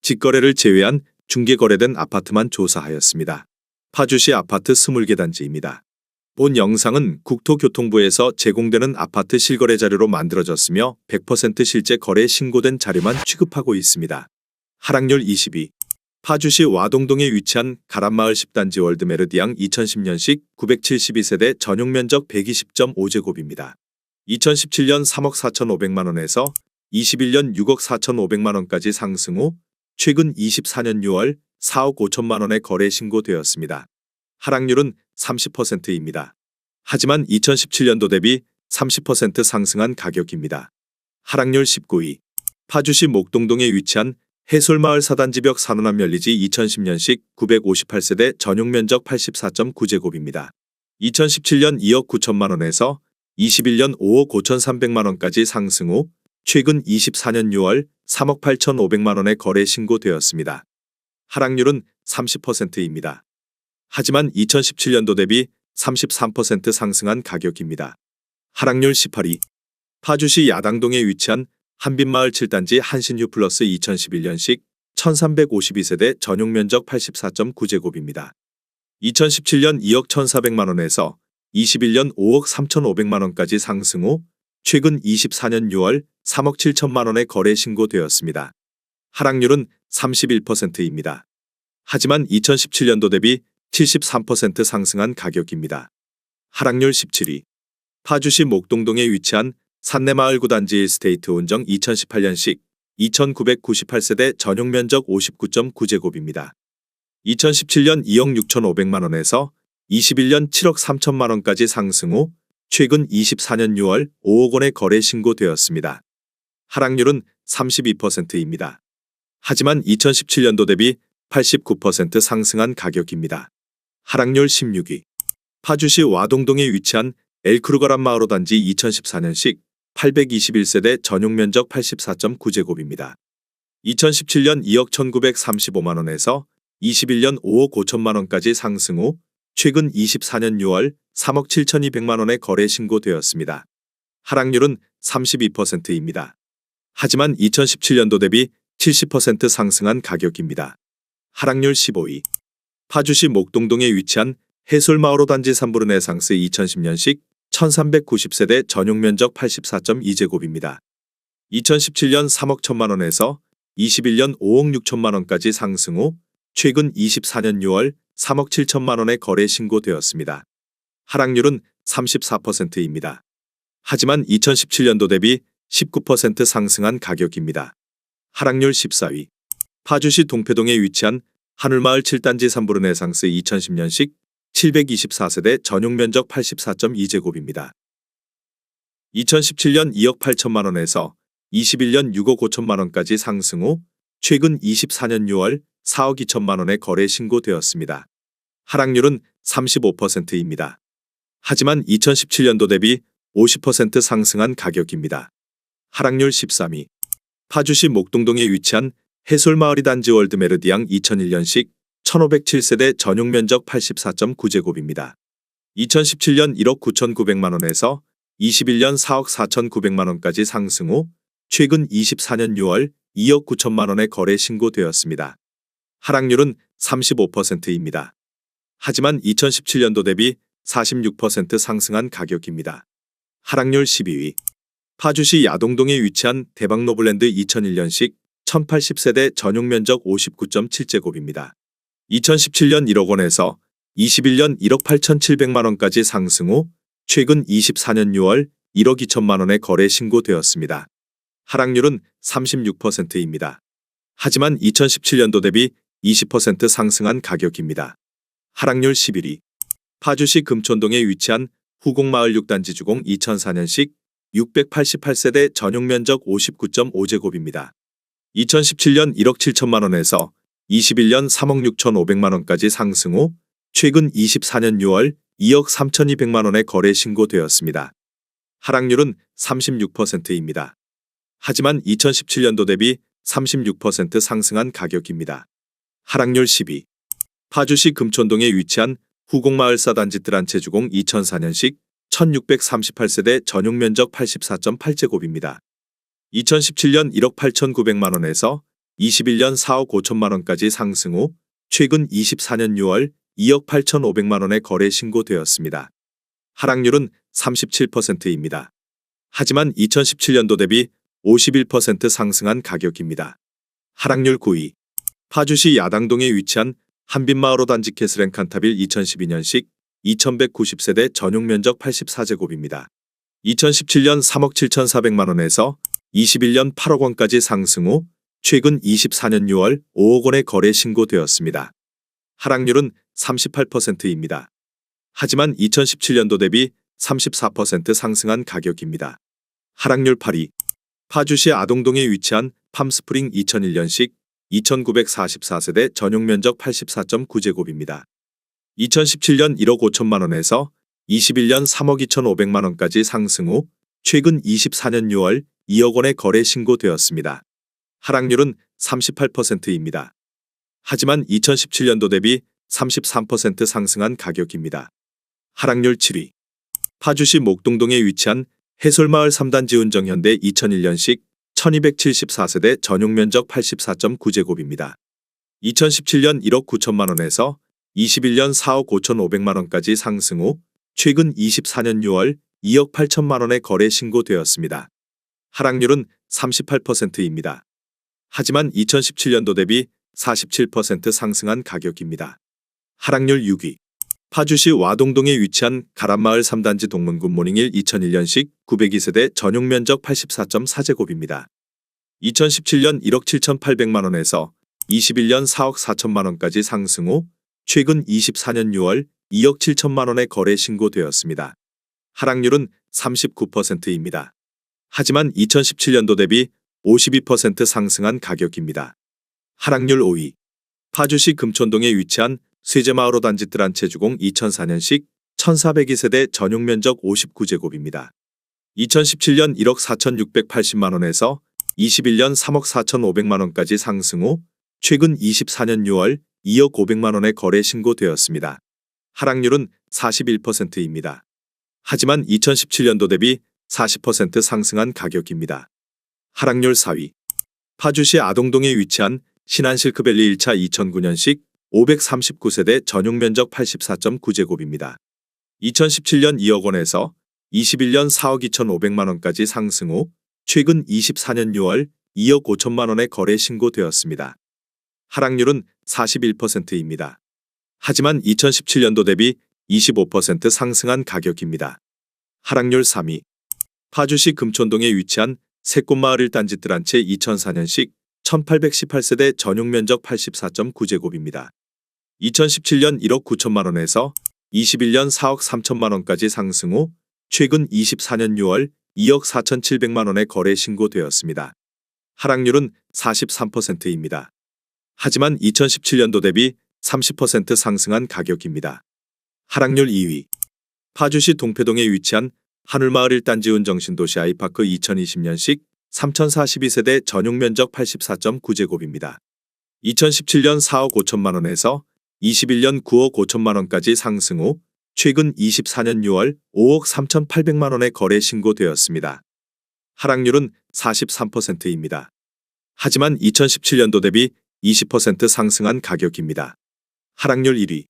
직거래를 제외한 중개거래된 아파트만 조사하였습니다. 파주시 아파트 20개 단지입니다. 본 영상은 국토교통부에서 제공되는 아파트 실거래 자료로 만들어졌으며 100% 실제 거래 신고된 자료만 취급하고 있습니다. 하락률 22. 파주시 와동동에 위치한 가람마을 10단지 월드메르디앙 2010년식 972세대 전용면적 120.5제곱입니다. 2017년 3억 4,500만원에서 21년 6억 4,500만원까지 상승 후 최근 24년 6월 4억 5천만원에 거래 신고되었습니다. 하락률은 30%입니다. 하지만 2017년도 대비 30% 상승한 가격입니다. 하락률 19위. 파주시 목동동에 위치한 해솔마을 4단지벽 산호남 연리지 2010년식 958세대 전용면적 84.9제곱입니다. 2017년 2억 9천만원에서 21년 5억 5,300만원까지 상승 후 최근 24년 6월 3억 8,500만원에 거래 신고되었습니다. 하락률은 30%입니다. 하지만 2017년도 대비 33% 상승한 가격입니다. 하락률 18위. 파주시 야당동에 위치한 한빛마을 7단지 한신휴 플러스 2011년식 1352세대 전용면적 84.9제곱입니다. 2017년 2억 1,400만원에서 21년 5억 3,500만원까지 상승 후 최근 24년 6월 3억 7천만원에 거래 신고되었습니다. 하락률은 31%입니다. 하지만 2017년도 대비 73% 상승한 가격입니다. 하락률 17위. 파주시 목동동에 위치한 산내마을 9단지 일스테이트 온정 2018년식 2998세대 전용면적 59.9제곱입니다. 2017년 2억 6,500만원에서 21년 7억 3천만원까지 상승 후 최근 24년 6월 5억 원에 거래 신고되었습니다. 하락률은 32%입니다. 하지만 2017년도 대비 89% 상승한 가격입니다. 하락률 16위. 파주시 와동동에 위치한 엘크루가람 마을 5단지 2014년식 821세대 전용면적 84.9제곱입니다. 2017년 2억 1,935만원에서 21년 5억 5천만원까지 상승 후 최근 24년 6월 3억 7,200만원에 거래 신고되었습니다. 하락률은 32%입니다. 하지만 2017년도 대비 70% 상승한 가격입니다. 하락률 15위. 파주시 목동동에 위치한 해솔마을 5단지 3부르네상스 2010년식 1390세대 전용면적 84.2제곱입니다. 2017년 3억 1천만원에서 21년 5억 6천만원까지 상승 후 최근 24년 6월 3억 7천만원에 거래 신고되었습니다. 하락률은 34%입니다. 하지만 2017년도 대비 19% 상승한 가격입니다. 하락률 14위. 파주시 동패동에 위치한 하늘마을 7단지 3부르네상스 2010년식 724세대 전용면적 84.2제곱입니다. 2017년 2억 8천만원에서 21년 6억 5천만원까지 상승 후 최근 24년 6월 4억 2천만원에 거래 신고되었습니다. 하락률은 35%입니다. 하지만 2017년도 대비 50% 상승한 가격입니다. 하락률 13위. 파주시 목동동에 위치한 해솔마을 2단지 월드메르디앙 2001년식 1507세대 전용면적 84.9제곱입니다. 2017년 1억 9,900만원에서 21년 4억 4,900만원까지 상승 후 최근 24년 6월 2억 9천만원에 거래 신고되었습니다. 하락률은 35%입니다. 하지만 2017년도 대비 46% 상승한 가격입니다. 하락률 12위. 파주시 야동동에 위치한 대박노블랜드 2001년식 1080세대 전용면적 59.7제곱입니다. 2017년 1억 원에서 21년 1억 8,700만원까지 상승 후 최근 24년 6월 1억 2천만원에 거래 신고되었습니다. 하락률은 36%입니다. 하지만 2017년도 대비 20% 상승한 가격입니다. 하락률 11위. 파주시 금촌동에 위치한 후곡마을 6단지 주공 2004년식 688세대 전용면적 59.5제곱입니다. 2017년 1억 7천만원에서 21년 3억 6,500만원까지 상승 후 최근 24년 6월 2억 3,200만원에 거래 신고되었습니다. 하락률은 36%입니다. 하지만 2017년도 대비 36% 상승한 가격입니다. 하락률 10위. 파주시 금촌동에 위치한 후곡마을 4단지 뜰한채 주공 2004년식 1638세대 전용면적 84.8제곱입니다. 2017년 1억 8,900만원에서 21년 4억 5천만 원까지 상승 후 최근 24년 6월 2억 8,500만 원의 거래 신고되었습니다. 하락률은 37%입니다. 하지만 2017년도 대비 51% 상승한 가격입니다. 하락률 9위. 파주시 야당동에 위치한 한빛마을 5단지 캐슬앤칸타빌 2012년식 2190세대 전용 면적 84제곱입니다. 2017년 3억 7,400만 원에서 21년 8억 원까지 상승 후 최근 24년 6월 5억 원의 거래 신고되었습니다. 하락률은 38%입니다. 하지만 2017년도 대비 34% 상승한 가격입니다. 하락률 8위. 파주시 아동동에 위치한 팜스프링 2001년식 2944세대 전용 면적 84.9제곱입니다. 2017년 1억 5천만 원에서 21년 3억 2,500만 원까지 상승 후 최근 24년 6월 2억 원의 거래 신고되었습니다. 하락률은 38%입니다. 하지만 2017년도 대비 33% 상승한 가격입니다. 하락률 7위. 파주시 목동동에 위치한 해솔마을 3단지 은정현대 2001년식 1274세대 전용 면적 84.9제곱입니다. 2017년 1억 9천만 원에서 21년 4억 5,500만 원까지 상승 후 최근 24년 6월 2억 8천만 원의 거래 신고되었습니다. 하락률은 38%입니다. 하지만 2017년도 대비 47% 상승한 가격입니다. 하락률 6위. 파주시 와동동에 위치한 가람마을 3단지 동문 굿모닝1 2001년식 902세대 전용 면적 84.4제곱입니다. 2017년 1억 7,800만 원에서 21년 4억 4천만 원까지 상승 후 최근 24년 6월 2억 7천만 원의 거래 신고되었습니다. 하락률은 39%입니다. 하지만 2017년도 대비 52% 상승한 가격입니다. 하락률 5위. 파주시 금촌동에 위치한 쇠제마을 5단지 뜨란체주공 2004년식 1402세대 전용 면적 59제곱입니다. 2017년 1억 4,680만 원에서 21년 3억 4,500만 원까지 상승 후 최근 24년 6월 2억 500만 원의 거래 신고되었습니다. 하락률은 41%입니다. 하지만 2017년도 대비 40% 상승한 가격입니다. 하락률 4위. 파주시 아동동에 위치한 신한실크밸리 1차 2009년식 539세대 전용 면적 84.9제곱입니다. 2017년 2억 원에서 21년 4억 2,500만 원까지 상승 후 최근 24년 6월 2억 5천만 원의 거래 신고되었습니다. 하락률은 41%입니다. 하지만 2017년도 대비 25% 상승한 가격입니다. 하락률 3위. 파주시 금촌동에 위치한 새꽃마을 1단지 뜨란체 2004년식 1818세대 전용 면적 84.9제곱입니다. 2017년 1억 9천만 원에서 21년 4억 3천만 원까지 상승 후 최근 24년 6월 2억 4,700만 원의 거래 신고되었습니다. 하락률은 43%입니다. 하지만 2017년도 대비 30% 상승한 가격입니다. 하락률 2위. 파주시 동패동에 위치한 한울마을 1단지 은정신도시 아이파크 2020년식 3042세대 전용 면적 84.9제곱입니다. 2017년 4억 5천만 원에서 21년 9억 5천만 원까지 상승 후 최근 24년 6월 5억 3,800만 원의 거래 신고되었습니다. 하락률은 43%입니다. 하지만 2017년도 대비 20% 상승한 가격입니다. 하락률 1위.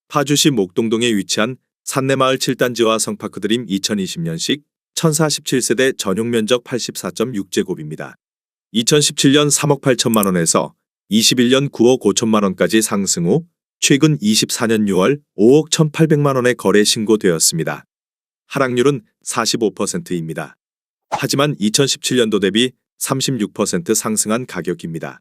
파주시 목동동에 위치한 산내마을 7단지와 성파크드림 2020년식 1047세대 전용 면적 84.6제곱입니다. 2017년 3억 8천만 원에서 21년 9억 5천만 원까지 상승 후 최근 24년 6월 5억 1,800만 원의 거래 신고되었습니다. 하락률은 45%입니다. 하지만 2017년도 대비 36% 상승한 가격입니다.